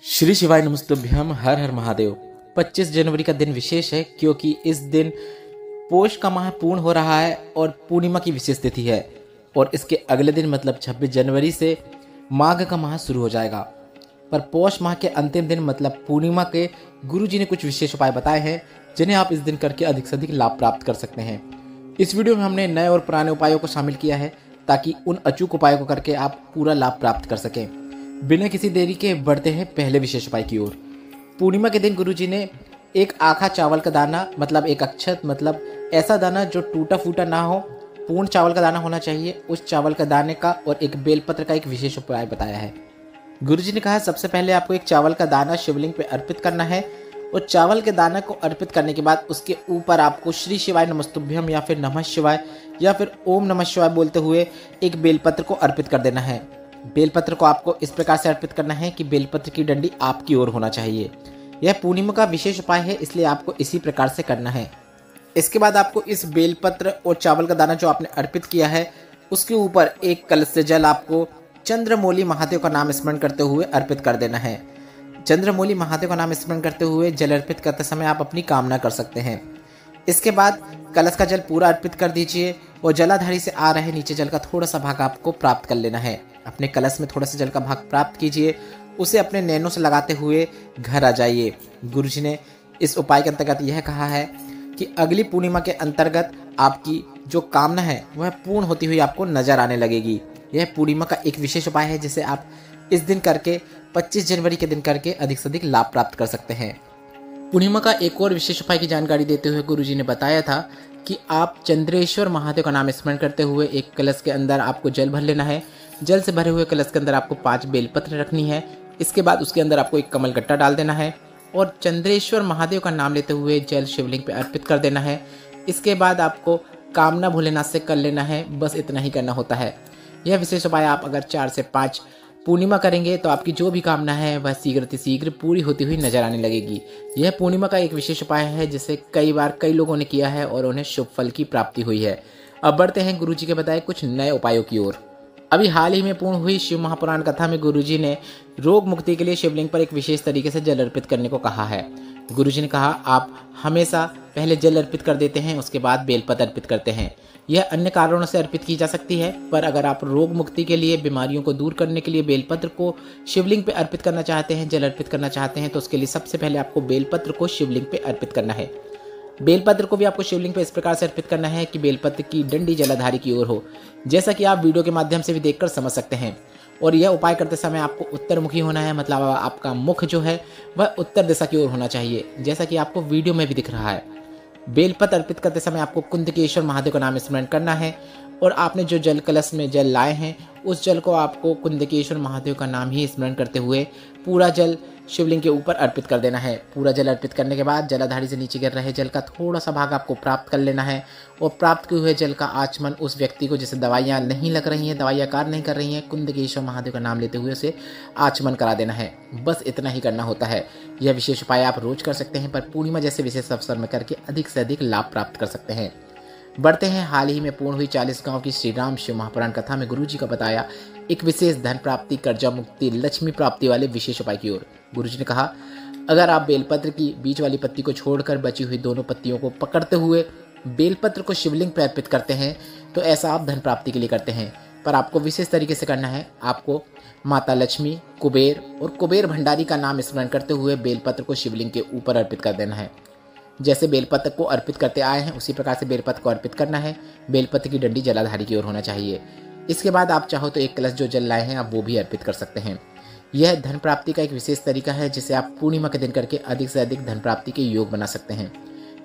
श्री शिवाय नमस्तुभ्यम। हर हर महादेव। 25 जनवरी का दिन विशेष है क्योंकि इस दिन पोष का माह पूर्ण हो रहा है और पूर्णिमा की विशेष तिथि है और इसके अगले दिन मतलब 26 जनवरी से माघ का माह शुरू हो जाएगा। पर पोष माह के अंतिम दिन मतलब पूर्णिमा के गुरु जी ने कुछ विशेष उपाय बताए हैं जिन्हें आप इस दिन करके अधिक से अधिक लाभ प्राप्त कर सकते हैं। इस वीडियो में हमने नए और पुराने उपायों को शामिल किया है ताकि उन अचूक उपायों को करके आप पूरा लाभ प्राप्त कर सकें। बिना किसी देरी के बढ़ते हैं पहले विशेष उपाय की ओर। पूर्णिमा के दिन गुरुजी ने एक आखा चावल का दाना मतलब एक अक्षत मतलब ऐसा दाना जो टूटा फूटा ना हो, पूर्ण चावल का दाना होना चाहिए, उस चावल का दाने का और एक बेलपत्र का एक विशेष उपाय बताया है। गुरुजी ने कहा सबसे पहले आपको एक चावल का दाना शिवलिंग पे अर्पित करना है और चावल के दाना को अर्पित करने के बाद उसके ऊपर आपको श्री शिवाय नमस्तुभ्यम या फिर नमः शिवाय या फिर ओम नमः शिवाय बोलते हुए एक बेलपत्र को अर्पित कर देना है। बेलपत्र को आपको इस प्रकार से अर्पित करना है कि बेलपत्र की डंडी आपकी ओर होना चाहिए। यह पूर्णिमा का विशेष उपाय है, इसलिए आपको इसी प्रकार से करना है। इसके बाद आपको इस बेलपत्र और चावल का दाना जो आपने अर्पित किया है उसके ऊपर एक कलश से जल आपको चंद्रमौली महादेव का नाम स्मरण करते हुए अर्पित कर देना है। चंद्रमौली महादेव का नाम स्मरण करते हुए जल अर्पित करते समय आप अपनी कामना कर सकते हैं। इसके बाद कलश का जल पूरा अर्पित कर दीजिए और जलाधारी से आ रहे नीचे जल का थोड़ा सा भाग आपको प्राप्त कर लेना है। अपने कलश में थोड़ा सा जल का भाग प्राप्त कीजिए, उसे अपने नैनों से लगाते हुए घर आ जाइए। गुरुजी ने इस उपाय के अंतर्गत यह कहा है कि अगली पूर्णिमा के अंतर्गत आपकी जो कामना है वह पूर्ण होती हुई आपको नजर आने लगेगी। यह पूर्णिमा का एक विशेष उपाय है जिसे आप इस दिन करके 25 जनवरी के दिन करके अधिक से अधिक लाभ प्राप्त कर सकते हैं। पूर्णिमा का एक और विशेष उपाय की जानकारी देते हुए गुरुजी ने बताया था कि आप चंद्रेश्वर महादेव का नाम स्मरण करते हुए एक कलश के अंदर आपको जल भर लेना है। जल से भरे हुए कलश के अंदर आपको 5 बेलपत्र रखनी है। इसके बाद उसके अंदर आपको एक कमल गट्टा डाल देना है और चंद्रेश्वर महादेव का नाम लेते हुए जल शिवलिंग पे अर्पित कर देना है। इसके बाद आपको कामना भोलेनाथ से कर लेना है, बस इतना ही करना होता है। यह विशेष उपाय आप अगर 4 से 5 पूर्णिमा करेंगे तो आपकी जो भी कामना है वह शीघ्र पूरी होती हुई नजर आने लगेगी। यह पूर्णिमा का एक विशेष उपाय है जिसे कई बार कई लोगों ने किया है और उन्हें शुभ फल की प्राप्ति हुई है। अब बढ़ते हैं गुरुजी के बताए कुछ नए उपायों की ओर। अभी हाल ही में पूर्ण हुई शिव महापुराण कथा में गुरुजी ने रोग मुक्ति के लिए शिवलिंग पर एक विशेष तरीके से जल अर्पित करने को कहा है। गुरुजी ने कहा आप हमेशा पहले जल अर्पित कर देते हैं, उसके बाद बेलपत्र अर्पित करते हैं। यह अन्य कारणों से अर्पित की जा सकती है, पर अगर आप रोग मुक्ति के लिए, बीमारियों को दूर करने के लिए बेलपत्र को शिवलिंग पे अर्पित करना चाहते हैं, जल अर्पित करना चाहते हैं, तो उसके लिए सबसे पहले आपको बेलपत्र को शिवलिंग पे अर्पित करना है। बेलपत्र को भी आपको शिवलिंग पे इस प्रकार से अर्पित करना है कि बेलपत्र की डंडी जलाधारी की ओर हो, जैसा कि आप वीडियो के माध्यम से भी देखकर समझ सकते हैं। और यह उपाय करते समय आपको उत्तरमुखी होना है, मतलब आपका मुख जो है वह उत्तर दिशा की ओर होना चाहिए, जैसा कि आपको वीडियो में भी दिख रहा है। बेलपत्र अर्पित करते समय आपको कुंदकेश्वर महादेव का नाम स्मरण करना है और आपने जो जल कलश में जल लाए हैं उस जल को आपको कुंदकेश्वर महादेव का नाम ही स्मरण करते हुए पूरा जल शिवलिंग के ऊपर अर्पित कर देना है। पूरा जल अर्पित करने के बाद जलाधारी से नीचे गिर रहे जल का थोड़ा सा भाग आपको प्राप्त कर लेना है और प्राप्त किए हुए जल का आचमन उस व्यक्ति को जिसे दवाइयाँ नहीं लग रही हैं, दवाइयाँ कार्य नहीं कर रही हैं, कुंदकेश्वर महादेव का नाम लेते हुए उसे आचमन करा देना है। बस इतना ही करना होता है। यह विशेष उपाय आप रोज कर सकते हैं, पर पूर्णिमा जैसे विशेष अवसर में करके अधिक से अधिक लाभ प्राप्त कर सकते हैं। बढ़ते हैं हाल ही में पूर्ण हुई 40 गांव की श्री राम शिव महापुराण कथा में गुरुजी का बताया एक विशेष धन प्राप्ति, कर्जा मुक्ति, लक्ष्मी प्राप्ति वाले विशेष उपाय की ओर। गुरुजी ने कहा अगर आप बेलपत्र की बीच वाली पत्ती को छोड़कर बची हुई दोनों पत्तियों को पकड़ते हुए बेलपत्र को शिवलिंग पर अर्पित करते हैं तो ऐसा आप धन प्राप्ति के लिए करते हैं, पर आपको विशेष तरीके से करना है। आपको माता लक्ष्मी, कुबेर और कुबेर भंडारी का नाम स्मरण करते हुए बेलपत्र को शिवलिंग के ऊपर अर्पित कर देना है। जैसे बेलपत्र को अर्पित करते आए हैं उसी प्रकार से बेलपत्र को अर्पित करना है। बेलपत्र की डंडी जलाधारी की ओर होना चाहिए। इसके बाद आप चाहो तो एक कलश जो जल लाए हैं आप वो भी अर्पित कर सकते हैं। यह धन प्राप्ति का एक विशेष तरीका है जिसे आप पूर्णिमा के दिन करके अधिक से अधिक धन प्राप्ति के योग बना सकते हैं।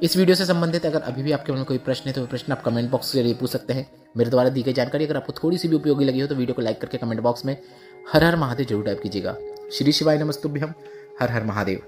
इस वीडियो से संबंधित अगर अभी भी आपके मन में कोई प्रश्न है तो प्रश्न आप कमेंट बॉक्स के जरिए पूछ सकते हैं। मेरे द्वारा दी गई जानकारी अगर आपको थोड़ी सी भी उपयोगी लगी हो तो वीडियो को लाइक करके कमेंट बॉक्स में हर हर महादेव जरूर टाइप कीजिएगा। श्री शिवाय नमस्तुभ्यम। हर हर महादेव।